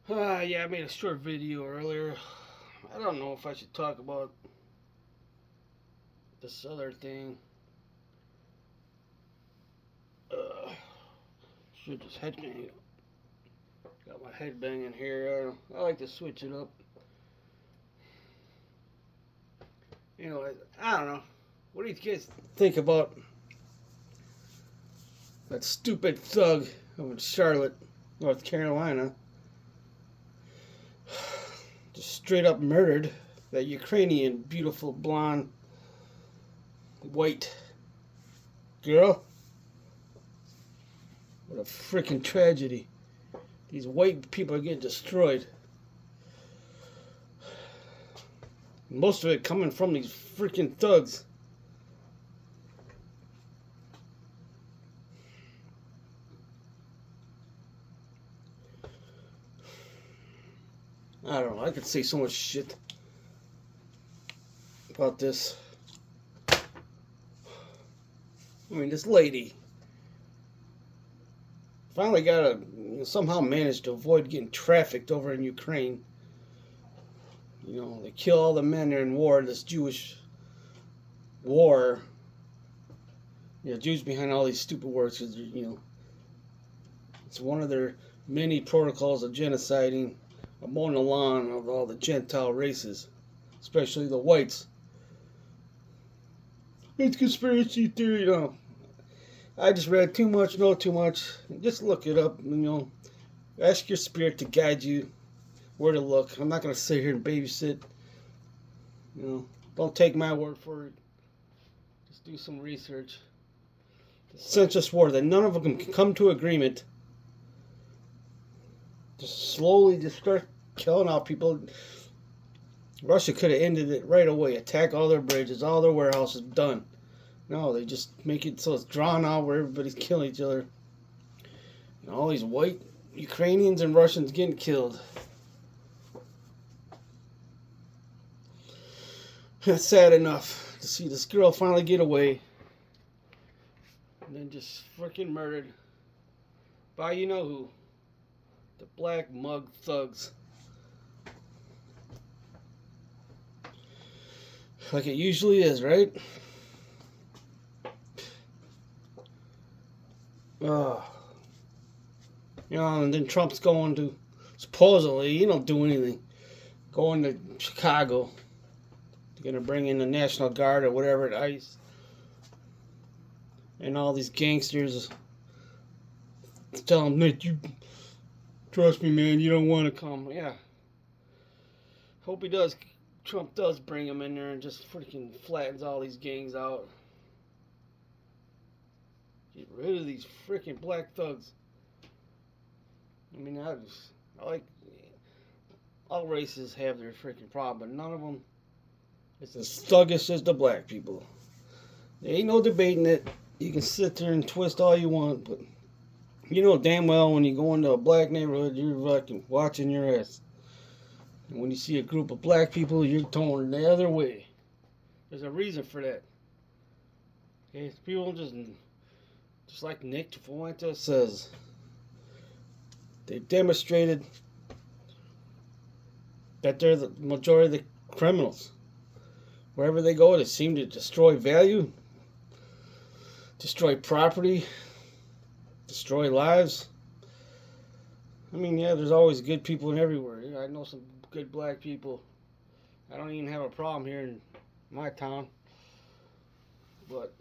Yeah, I made a short video earlier. I don't know if I should talk about this other thing. Uh, should just headbang. Got my headbang in here. I like to switch it up. Anyway, I don't know. What do you guys think about that stupid thug of Charlotte, North Carolina? Just straight up murdered that Ukrainian beautiful blonde white girl. What a freaking tragedy. These white people are getting destroyed. Most of it coming from these freaking thugs. I don't know. I could say so much shit about this. I mean, this lady finally somehow managed to avoid getting trafficked over in Ukraine. You know, they kill all the men there in war, this Jewish war. You know, Jews behind all these stupid wars because, it's one of their many protocols of genociding, of mowing the lawn of all the Gentile races, especially the whites. It's conspiracy theory, I just read too much, know too much. Just look it up, Ask your spirit to guide you where to look. I'm not going to sit here and babysit. Don't take my word for it. Just do some research. The census war, that none of them can come to agreement. Just slowly just start killing off people. Russia could have ended it right away. Attack all their bridges, all their warehouses, done. No, they just make it so it's drawn out where everybody's killing each other. And all these white Ukrainians and Russians getting killed. That's sad enough to see this girl finally get away. And then just freaking murdered by you know who. The black mug thugs. Like it usually is, right? Uh, and then Trump's going to, supposedly, do anything. Going to Chicago. They're going to bring in the National Guard or whatever, the ICE. And all these gangsters tell them that you, trust me, man, you don't want to come. Yeah. Hope Trump does bring them in there and just freaking flattens all these gangs out. Get rid of these freaking black thugs. I mean, I like, all races have their freaking problem, but none of them is as thuggish as the black people. There ain't no debating it. You can sit there and twist all you want, but you know damn well when you go into a black neighborhood, you're fucking watching your ass. And when you see a group of black people, you're torn the other way. There's a reason for that. Okay, people just like Nick Fuentes says, they demonstrated that they're the majority of the criminals. Wherever they go, they seem to destroy value, destroy property, destroy lives. I mean, yeah, there's always good people in everywhere. Yeah, I know some good black people. I don't even have a problem here in my town. But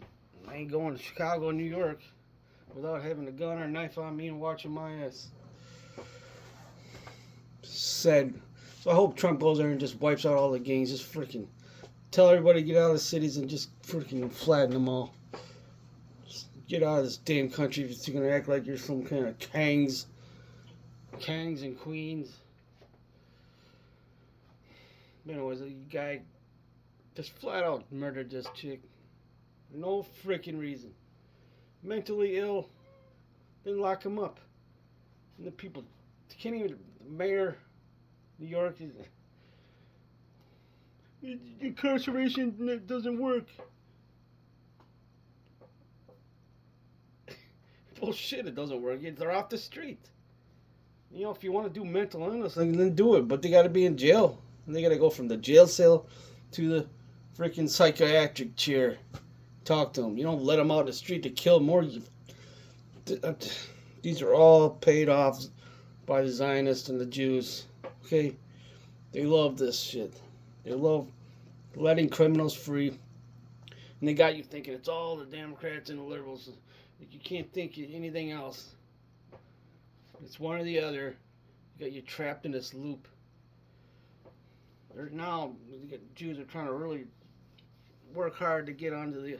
I ain't going to Chicago or New York without having a gun or a knife on me and watching my ass. Sad. So I hope Trump goes there and just wipes out all the gangs. Just freaking tell everybody to get out of the cities and just freaking flatten them all. Just get out of this damn country if you're going to act like you're some kind of kings and queens. Anyways, a guy just flat out murdered this chick. No freaking reason. Mentally ill. Then lock him up. And the people can't even. The mayor, New York, incarceration doesn't work. Bullshit, it doesn't work. They're off the street. You know, if you want to do mental illness, then do it. But they got to be in jail. And they got to go from the jail cell to the freaking psychiatric chair. Talk to them. You don't let them out in the street to kill more. These are all paid off by the Zionists and the Jews. Okay? They love this shit. They love letting criminals free. And they got you thinking it's all the Democrats and the liberals. You can't think anything else. It's one or the other. You got you trapped in this loop. Now, the Jews are trying to really work hard to get onto the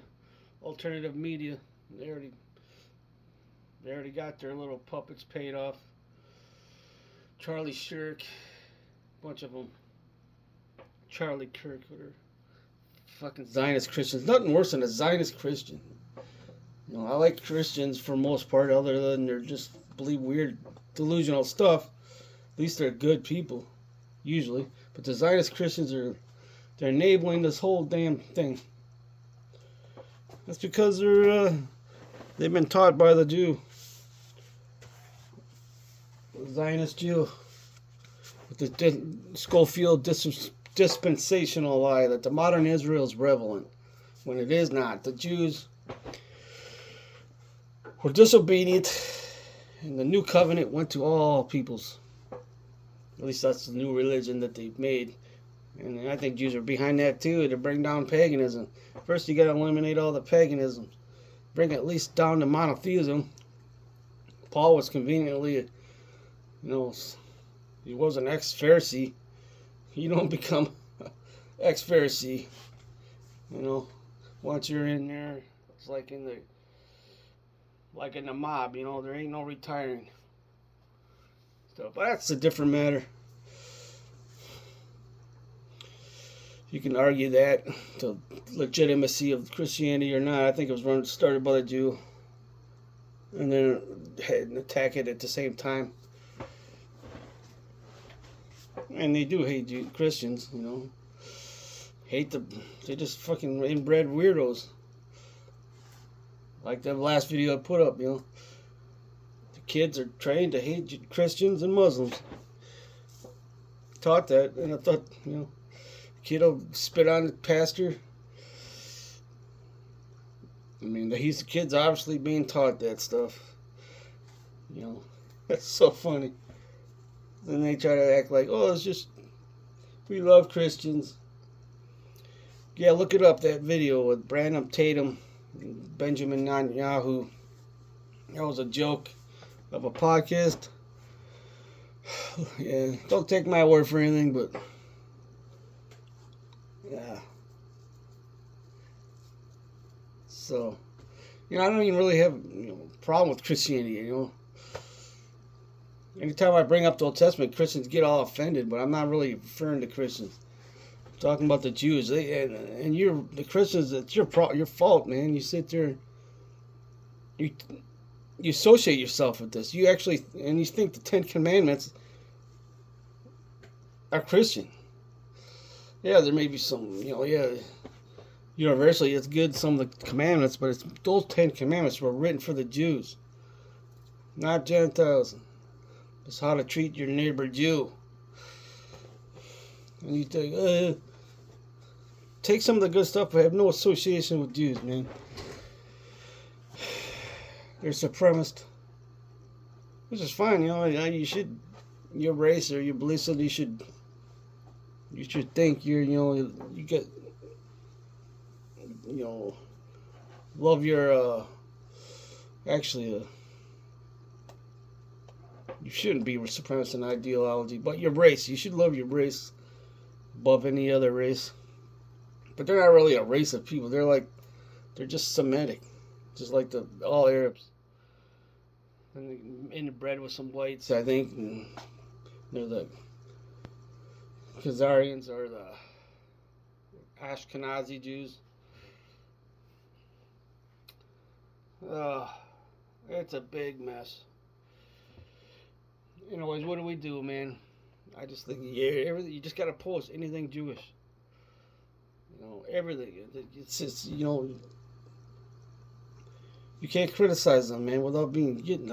alternative media. They already got their little puppets paid off. Charlie Shirk, bunch of them. Charlie Kirk, whatever. Fucking Zionist Christians. Nothing worse than a Zionist Christian. You know, I like Christians for the most part, other than they're just believe weird, delusional stuff. At least they're good people, usually. But the Zionist Christians they're enabling this whole damn thing. That's because they've been taught by the Jew, the Zionist Jew, with the Schofield dispensational lie that the modern Israel is relevant, when it is not. The Jews were disobedient, and the new covenant went to all peoples. At least that's the new religion that they've made. And I think Jews are behind that too, to bring down paganism. First you got to eliminate all the paganism. Bring it at least down to monotheism. Paul was conveniently, he was an ex-Pharisee. You don't become ex-Pharisee. Once you're in there, it's like in the mob, there ain't no retiring. So, but that's a different matter. You can argue that the legitimacy of Christianity or not. I think it was started by the Jew, and then attack it at the same time. And they do hate Christians, they just fucking inbred weirdos. Like that last video I put up, the kids are trained to hate Christians and Muslims. Taught that, and I thought, kid will spit on the pastor. I mean, the kid's obviously being taught that stuff. That's so funny. Then they try to act like, oh, it's just, we love Christians. Yeah, look it up, that video with Brandon Tatum and Benjamin Netanyahu. That was a joke of a podcast. Yeah, don't take my word for anything, but yeah. So, I don't even really have a problem with Christianity, Anytime I bring up the Old Testament, Christians get all offended, but I'm not really referring to Christians. I'm talking about the Jews. And you're the Christians. It's your fault, man. You sit there, you associate yourself with this. You think the 10 Commandments are Christian. Yeah, there may be some, universally it's good, some of the commandments, but those 10 Commandments were written for the Jews, not Gentiles. It's how to treat your neighbor Jew. And you think, take some of the good stuff, but have no association with Jews, man. They're supremacist. Which is fine, you should, your race or your belief system, you should think you get, love your, you shouldn't be supremacist in ideology, but your race, you should love your race above any other race. But they're not really a race of people. They're just Semitic, just like all Arabs. And inbred with some whites, I think. And they're the Khazarians or the Ashkenazi Jews. It's a big mess. Anyways, what do we do, man? I just think, everything, you just gotta post anything Jewish. Everything. It's just, you can't criticize them, man, without getting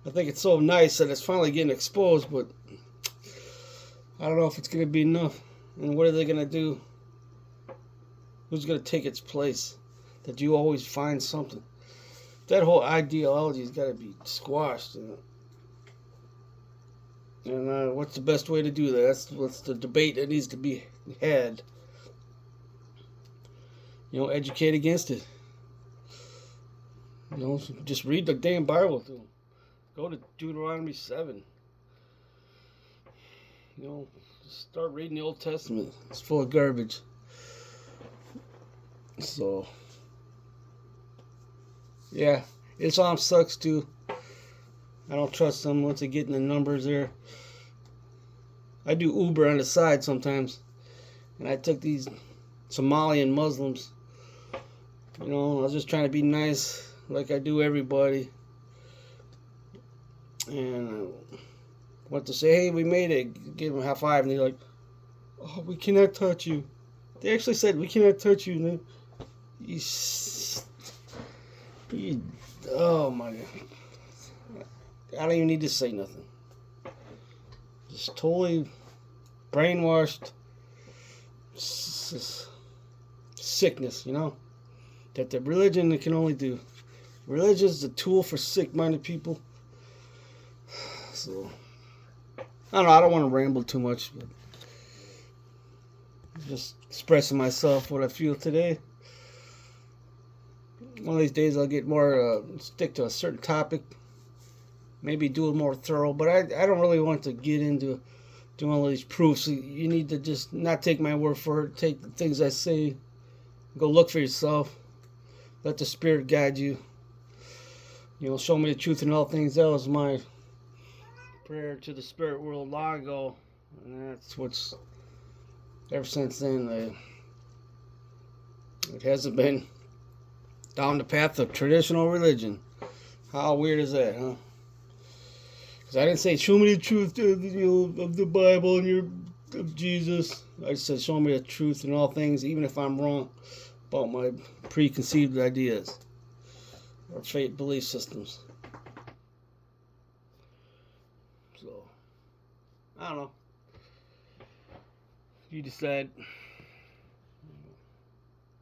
I think it's so nice that it's finally getting exposed, but I don't know if it's going to be enough. And what are they going to do? Who's going to take its place? That you always find something. That whole ideology has got to be squashed. And what's the best way to do that? That's the debate that needs to be had. Educate against it. Just read the damn Bible to them. Go to Deuteronomy 7. Just start reading the Old Testament. It's full of garbage. So, yeah, Islam sucks too. I don't trust them once they get in the numbers there. I do Uber on the side sometimes, and I took these Somalian Muslims. I was just trying to be nice, like I do everybody. And I went to say, hey, we made it. Give them a high five, and they're like, oh, we cannot touch you. They actually said, we cannot touch you. Oh my God. I don't even need to say nothing. Just totally brainwashed sickness, that the religion can only do. Religion is a tool for sick-minded people. So, I don't know, I don't want to ramble too much, but just expressing myself, what I feel today. One of these days I'll get more, stick to a certain topic. Maybe do it more thorough, but I don't really want to get into doing all these proofs. You need to just not take my word for it. Take the things I say. Go look for yourself. Let the Spirit guide you. Show me the truth in all things. That was my prayer to the spirit world long ago. And that's what's, ever since then, it hasn't been down the path of traditional religion. How weird is that, huh? Because I didn't say, show me the truth of the Bible and of Jesus. I just said, show me the truth in all things, even if I'm wrong about my preconceived ideas or faith belief systems. So, I don't know. You decide.